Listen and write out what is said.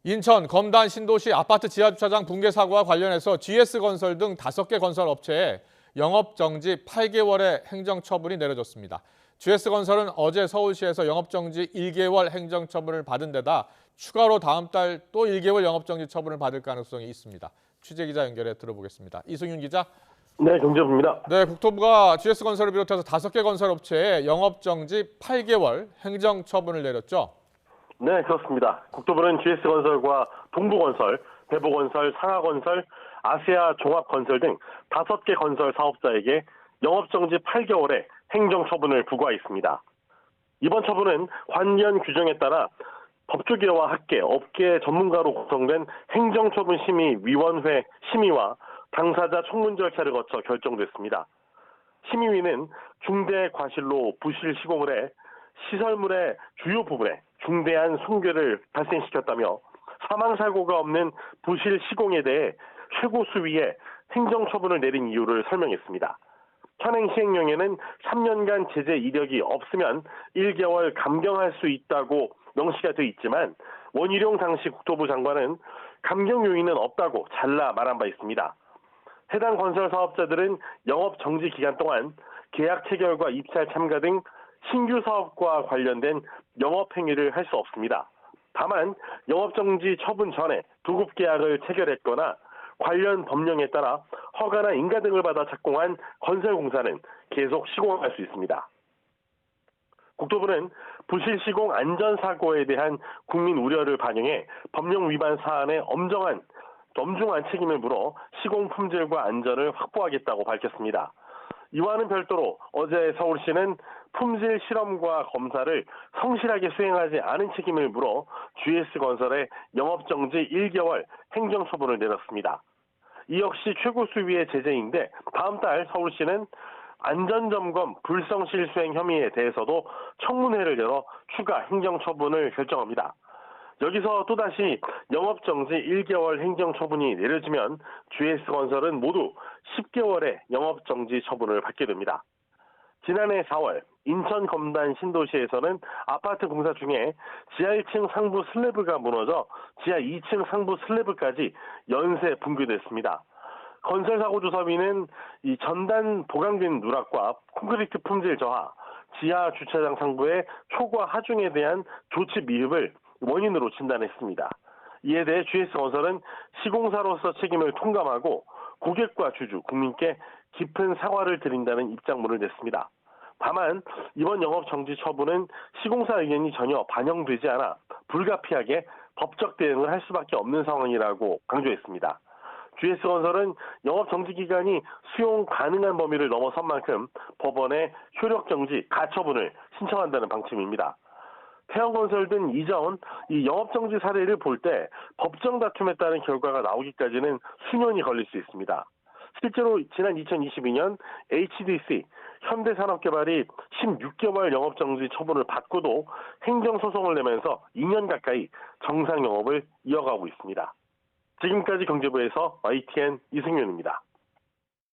인천 검단 신도시 아파트 지하주차장 붕괴 사고와 관련해서 GS건설 등 5개 건설 업체에 영업정지 8개월의 행정처분이 내려졌습니다. GS건설은 어제 서울시에서 영업정지 1개월 행정처분을 받은 데다 추가로 다음 달 또 1개월 영업정지 처분을 받을 가능성이 있습니다. 취재기자 연결해 들어보겠습니다. 이승윤 기자. 네, 경제부입니다. 네, 국토부가 GS건설을 비롯해서 5개 건설 업체에 영업정지 8개월 행정처분을 내렸죠. 네, 그렇습니다. 국토부는 GS건설과 동부건설, 대보건설, 상하건설, 아시아 종합건설 등 5개 건설 사업자에게 영업정지 8개월의 행정처분을 부과했습니다. 이번 처분은 관련 규정에 따라 법조계와 학계, 업계 전문가로 구성된 행정처분심의위원회 심의와 당사자 청문 절차를 거쳐 결정됐습니다. 심의위는 중대 과실로 부실 시공을 해 시설물의 주요 부분에 중대한 손괴를 발생시켰다며 사망사고가 없는 부실 시공에 대해 최고 수위의 행정처분을 내린 이유를 설명했습니다. 현행 시행령에는 3년간 제재 이력이 없으면 1개월 감경할 수 있다고 명시가 돼 있지만 원희룡 당시 국토부 장관은 감경 요인은 없다고 잘라 말한 바 있습니다. 해당 건설 사업자들은 영업 정지 기간 동안 계약 체결과 입찰 참가 등 신규 사업과 관련된 영업 행위를 할 수 없습니다. 다만 영업정지 처분 전에 두급 계약을 체결했거나 관련 법령에 따라 허가나 인가 등을 받아 착공한 건설공사는 계속 시공할 수 있습니다. 국토부는 부실 시공 안전사고에 대한 국민 우려를 반영해 법령 위반 사안에 엄중한 책임을 물어 시공 품질과 안전을 확보하겠다고 밝혔습니다. 이와는 별도로 어제 서울시는 품질 실험과 검사를 성실하게 수행하지 않은 책임을 물어 GS건설에 영업정지 1개월 행정처분을 내렸습니다. 이 역시 최고 수위의 제재인데 다음 달 서울시는 안전점검 불성실 수행 혐의에 대해서도 청문회를 열어 추가 행정처분을 결정합니다. 여기서 또다시 영업정지 1개월 행정처분이 내려지면 GS건설은 모두 10개월의 영업정지 처분을 받게 됩니다. 지난해 4월 인천 검단 신도시에서는 아파트 공사 중에 지하 1층 상부 슬래브가 무너져 지하 2층 상부 슬래브까지 연쇄 붕괴됐습니다. 건설사고조사위는 이 전단 보강된 누락과 콘크리트 품질 저하, 지하 주차장 상부의 초과 하중에 대한 조치 미흡을 원인으로 진단했습니다. 이에 대해 GS건설은 시공사로서 책임을 통감하고 고객과 주주, 국민께 깊은 사과를 드린다는 입장문을 냈습니다. 다만 이번 영업정지 처분은 시공사 의견이 전혀 반영되지 않아 불가피하게 법적 대응을 할 수밖에 없는 상황이라고 강조했습니다. GS건설은 영업정지 기간이 수용 가능한 범위를 넘어선 만큼 법원에 효력정지, 가처분을 신청한다는 방침입니다. 태영건설 등 이전 이 영업정지 사례를 볼 때 법정 다툼에 따른 결과가 나오기까지는 수년이 걸릴 수 있습니다. 실제로 지난 2022년 HDC 현대산업개발이 16개월 영업정지 처분을 받고도 행정소송을 내면서 2년 가까이 정상 영업을 이어가고 있습니다. 지금까지 경제부에서 YTN 이승윤입니다.